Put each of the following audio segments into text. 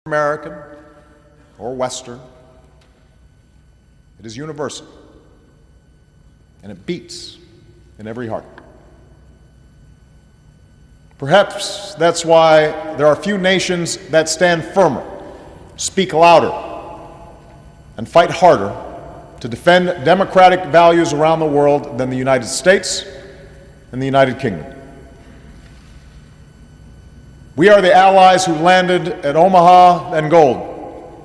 American or Western. It is universal, and it beats in every heart. Perhaps that's why there are few nations that stand firmer, speak louder, and fight harder to defend democratic values around the world than the United States and the United Kingdom. We are the allies who landed at Omaha and Gold,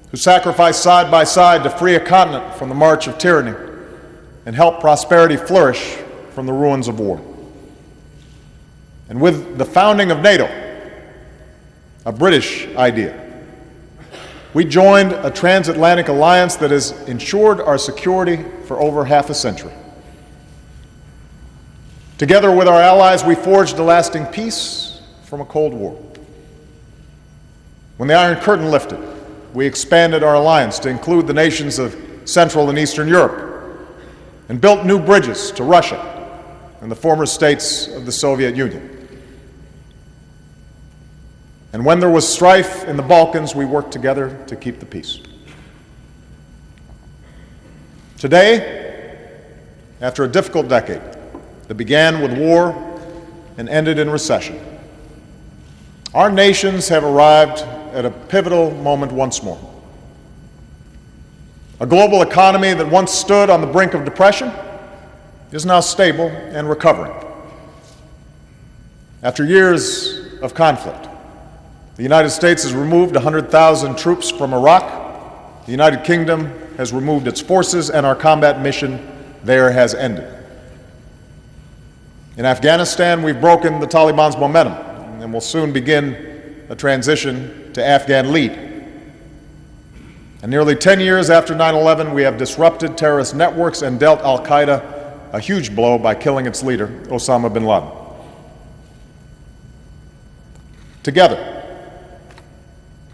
who sacrificed side by side to free a continent from the march of tyranny and help prosperity flourish from the ruins of war. And with the founding of NATO, a British idea, we joined a transatlantic alliance that has ensured our security for over half a century. Together with our allies, we forged a lasting peace from a Cold War. When the Iron Curtain lifted, we expanded our alliance to include the nations of Central and Eastern Europe and built new bridges to Russia and the former states of the Soviet Union. And when there was strife in the Balkans, we worked together to keep the peace. Today, after a difficult decade that began with war and ended in recession, our nations have arrived at a pivotal moment once more. A global economy that once stood on the brink of depression is now stable and recovering. After years of conflict, the United States has removed 100,000 troops from Iraq, the United Kingdom has removed its forces, and our combat mission there has ended. In Afghanistan, we've broken the Taliban's momentum and will soon begin a transition to Afghan lead. And nearly 10 years after 9/11, we have disrupted terrorist networks and dealt al-Qaeda a huge blow by killing its leader, Osama bin Laden. Together,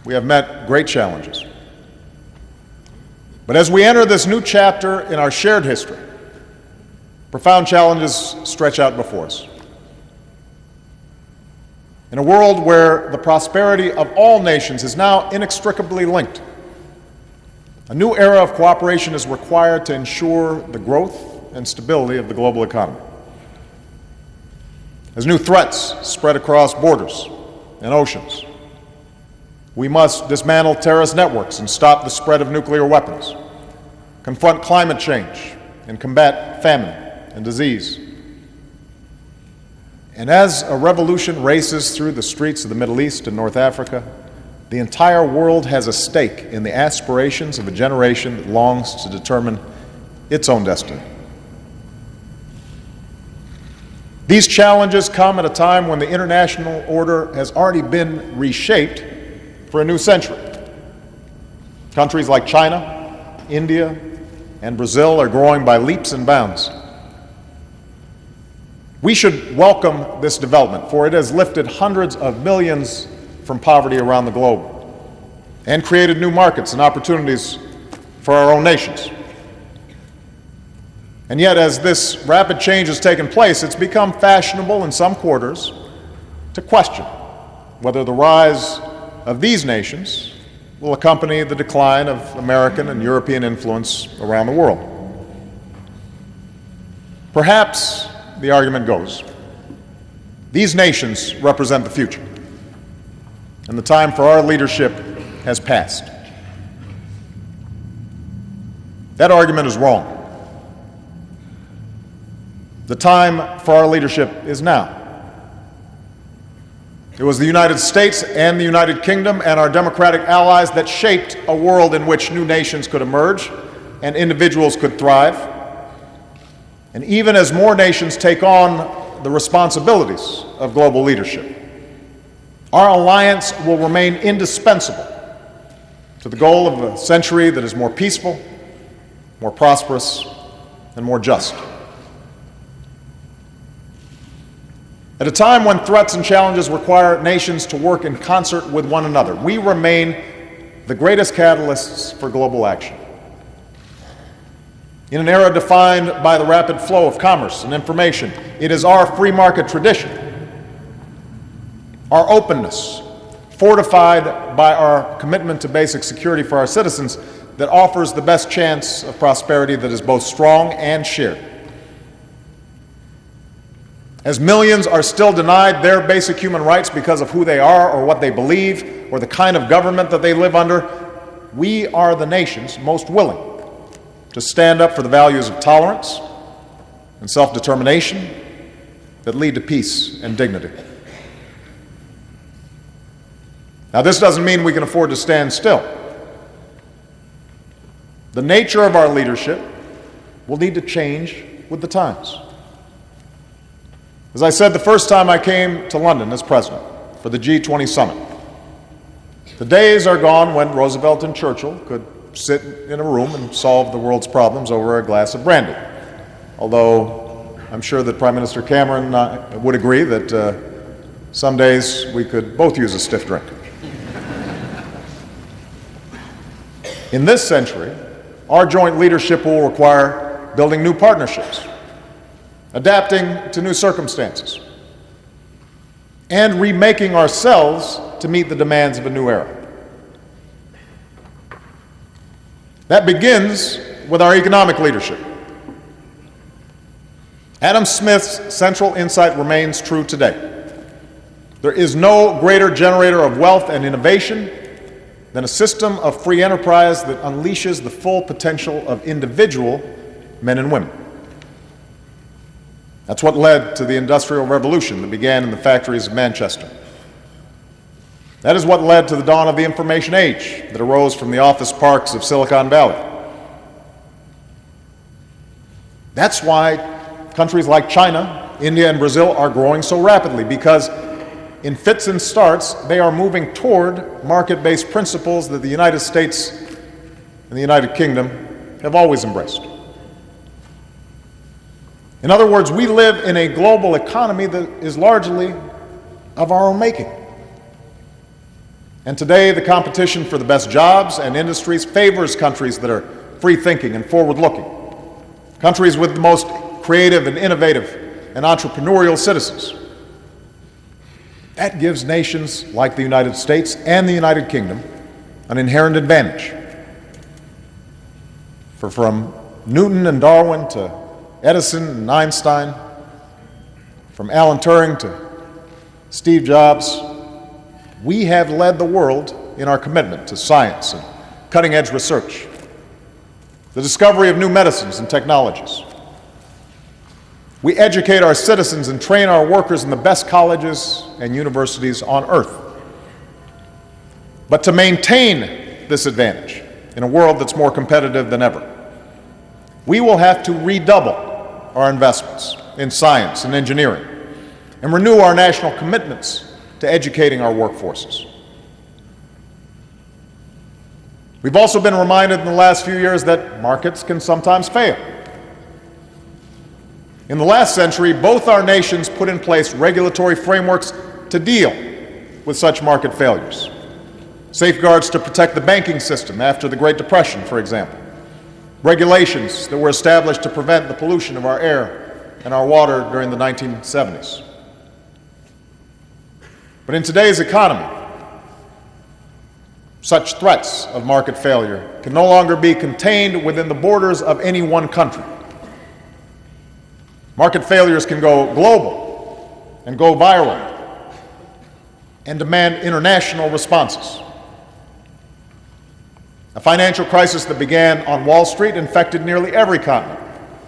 we have met great challenges. But as we enter this new chapter in our shared history, profound challenges stretch out before us. In a world where the prosperity of all nations is now inextricably linked, a new era of cooperation is required to ensure the growth and stability of the global economy. As new threats spread across borders and oceans, we must dismantle terrorist networks and stop the spread of nuclear weapons, confront climate change, and combat famine and disease. And as a revolution races through the streets of the Middle East and North Africa, the entire world has a stake in the aspirations of a generation that longs to determine its own destiny. These challenges come at a time when the international order has already been reshaped for a new century. Countries like China, India, and Brazil are growing by leaps and bounds. We should welcome this development, for it has lifted hundreds of millions from poverty around the globe and created new markets and opportunities for our own nations. And yet, as this rapid change has taken place, it's become fashionable in some quarters to question whether the rise of these nations will accompany the decline of American and European influence around the world. Perhaps, the argument goes, these nations represent the future, and the time for our leadership has passed. That argument is wrong. The time for our leadership is now. It was the United States and the United Kingdom and our democratic allies that shaped a world in which new nations could emerge and individuals could thrive. And even as more nations take on the responsibilities of global leadership, our alliance will remain indispensable to the goal of a century that is more peaceful, more prosperous, and more just. At a time when threats and challenges require nations to work in concert with one another, we remain the greatest catalysts for global action. In an era defined by the rapid flow of commerce and information, it is our free market tradition, our openness, fortified by our commitment to basic security for our citizens, that offers the best chance of prosperity that is both strong and shared. As millions are still denied their basic human rights because of who they are or what they believe or the kind of government that they live under, we are the nations most willing to stand up for the values of tolerance and self-determination that lead to peace and dignity. Now, this doesn't mean we can afford to stand still. The nature of our leadership will need to change with the times. As I said the first time I came to London as president for the G20 summit, the days are gone when Roosevelt and Churchill could sit in a room and solve the world's problems over a glass of brandy. Although I'm sure that Prime Minister Cameron would agree that some days we could both use a stiff drink. In this century, our joint leadership will require building new partnerships, adapting to new circumstances, and remaking ourselves to meet the demands of a new era. That begins with our economic leadership. Adam Smith's central insight remains true today. There is no greater generator of wealth and innovation than a system of free enterprise that unleashes the full potential of individual men and women. That's what led to the Industrial Revolution that began in the factories of Manchester. That is what led to the dawn of the information age that arose from the office parks of Silicon Valley. That's why countries like China, India, and Brazil are growing so rapidly, because in fits and starts, they are moving toward market-based principles that the United States and the United Kingdom have always embraced. In other words, we live in a global economy that is largely of our own making. And today, the competition for the best jobs and industries favors countries that are free-thinking and forward-looking, countries with the most creative and innovative and entrepreneurial citizens. That gives nations like the United States and the United Kingdom an inherent advantage. For from Newton and Darwin to Edison and Einstein, from Alan Turing to Steve Jobs, we have led the world in our commitment to science and cutting-edge research, the discovery of new medicines and technologies. We educate our citizens and train our workers in the best colleges and universities on earth. But to maintain this advantage in a world that's more competitive than ever, we will have to redouble our investments in science and engineering and renew our national commitments to educating our workforces. We've also been reminded in the last few years that markets can sometimes fail. In the last century, both our nations put in place regulatory frameworks to deal with such market failures. Safeguards to protect the banking system after the Great Depression, for example. Regulations that were established to prevent the pollution of our air and our water during the 1970s. But in today's economy, such threats of market failure can no longer be contained within the borders of any one country. Market failures can go global and go viral and demand international responses. A financial crisis that began on Wall Street infected nearly every continent,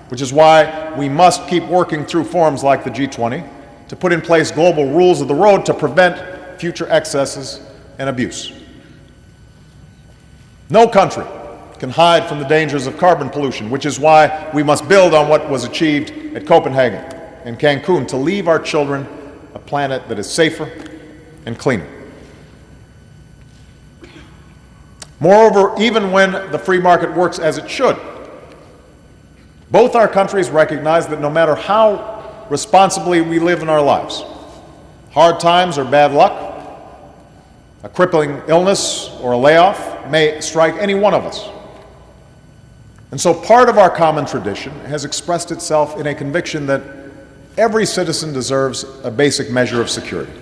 which is why we must keep working through forums like the G20 to put in place global rules of the road to prevent future excesses and abuse. No country can hide from the dangers of carbon pollution, which is why we must build on what was achieved at Copenhagen and Cancun to leave our children a planet that is safer and cleaner. Moreover, even when the free market works as it should, both our countries recognize that no matter how responsibly we live in our lives, hard times or bad luck, a crippling illness or a layoff may strike any one of us. And so part of our common tradition has expressed itself in a conviction that every citizen deserves a basic measure of security.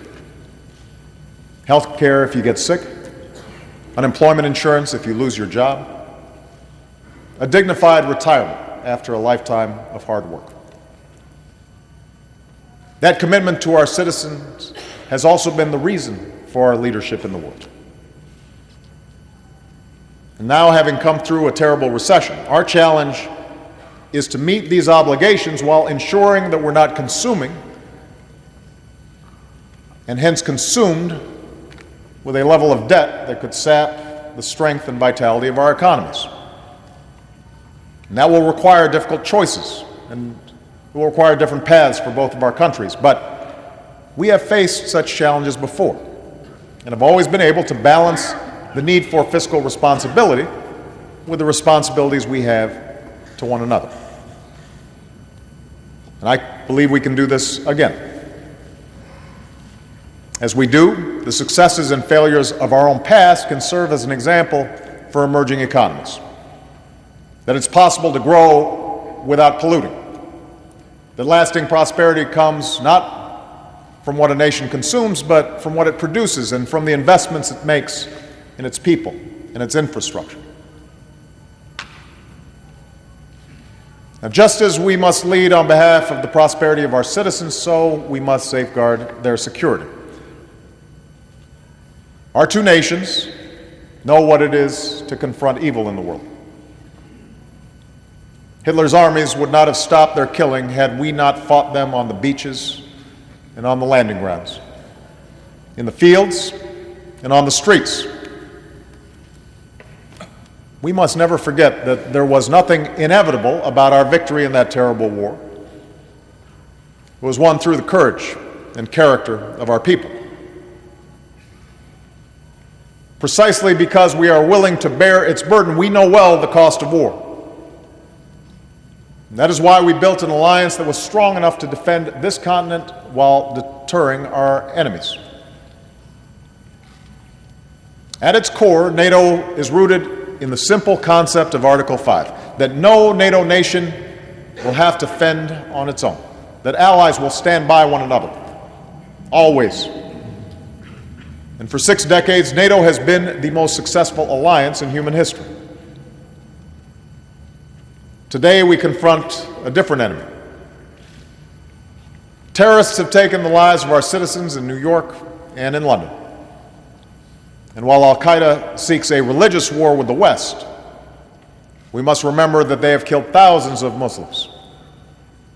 health care if you get sick, unemployment insurance if you lose your job, a dignified retirement after a lifetime of hard work. That commitment to our citizens has also been the reason for our leadership in the world. And now, having come through a terrible recession, our challenge is to meet these obligations while ensuring that we're not consuming and hence consumed with a level of debt that could sap the strength and vitality of our economies. And that will require difficult choices, and it will require different paths for both of our countries. But we have faced such challenges before and have always been able to balance the need for fiscal responsibility with the responsibilities we have to one another. And I believe we can do this again. As we do, the successes and failures of our own past can serve as an example for emerging economies. That it's possible to grow without polluting. That lasting prosperity comes not from what a nation consumes, but from what it produces and from the investments it makes in its people and its infrastructure. Now, just as we must lead on behalf of the prosperity of our citizens, so we must safeguard their security. Our two nations know what it is to confront evil in the world. Hitler's armies would not have stopped their killing had we not fought them on the beaches and on the landing grounds, in the fields and on the streets. We must never forget that there was nothing inevitable about our victory in that terrible war. It was won through the courage and character of our people. Precisely because we are willing to bear its burden, we know well the cost of war. And that is why we built an alliance that was strong enough to defend this continent while deterring our enemies. At its core, NATO is rooted in the simple concept of Article 5, that no NATO nation will have to fend on its own, that allies will stand by one another, always. And for 6 decades, NATO has been the most successful alliance in human history. Today, we confront a different enemy. Terrorists have taken the lives of our citizens in New York and in London. And while al-Qaeda seeks a religious war with the West, we must remember that they have killed thousands of Muslims,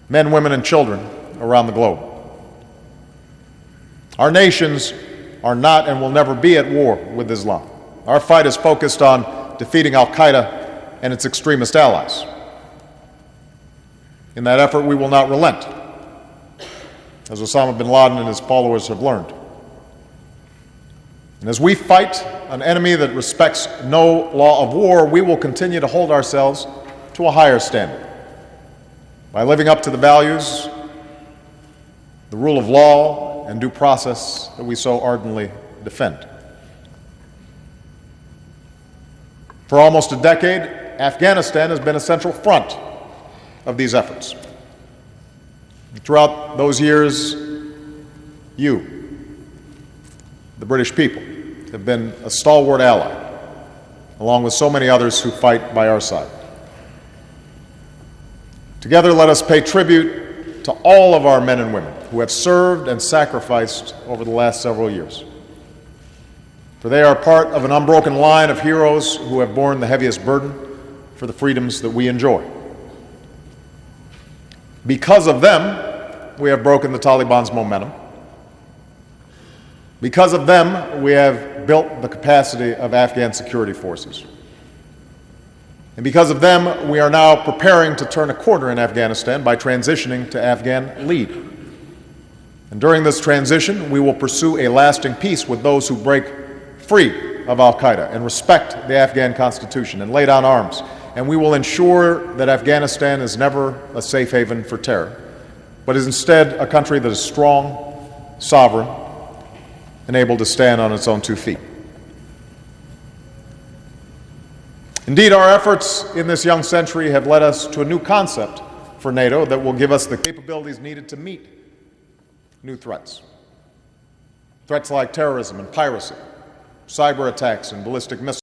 men, women, and children around the globe. Our nations are not and will never be at war with Islam. Our fight is focused on defeating al-Qaeda and its extremist allies. In that effort, we will not relent, as Osama bin Laden and his followers have learned. And as we fight an enemy that respects no law of war, we will continue to hold ourselves to a higher standard by living up to the values, the rule of law, and due process that we so ardently defend. For almost a decade, Afghanistan has been a central front of these efforts. Throughout those years, you, the British people, have been a stalwart ally, along with so many others who fight by our side. Together, let us pay tribute to all of our men and women who have served and sacrificed over the last several years. For they are part of an unbroken line of heroes who have borne the heaviest burden for the freedoms that we enjoy. Because of them, we have broken the Taliban's momentum. Because of them, we have built the capacity of Afghan security forces. And because of them, we are now preparing to turn a corner in Afghanistan by transitioning to Afghan lead. And during this transition, we will pursue a lasting peace with those who break free of al-Qaeda and respect the Afghan constitution and lay down arms. And we will ensure that Afghanistan is never a safe haven for terror, but is instead a country that is strong, sovereign, and able to stand on its own 2 feet. Indeed, our efforts in this young century have led us to a new concept for NATO that will give us the capabilities needed to meet new threats. Threats like terrorism and piracy, cyber attacks and ballistic missiles.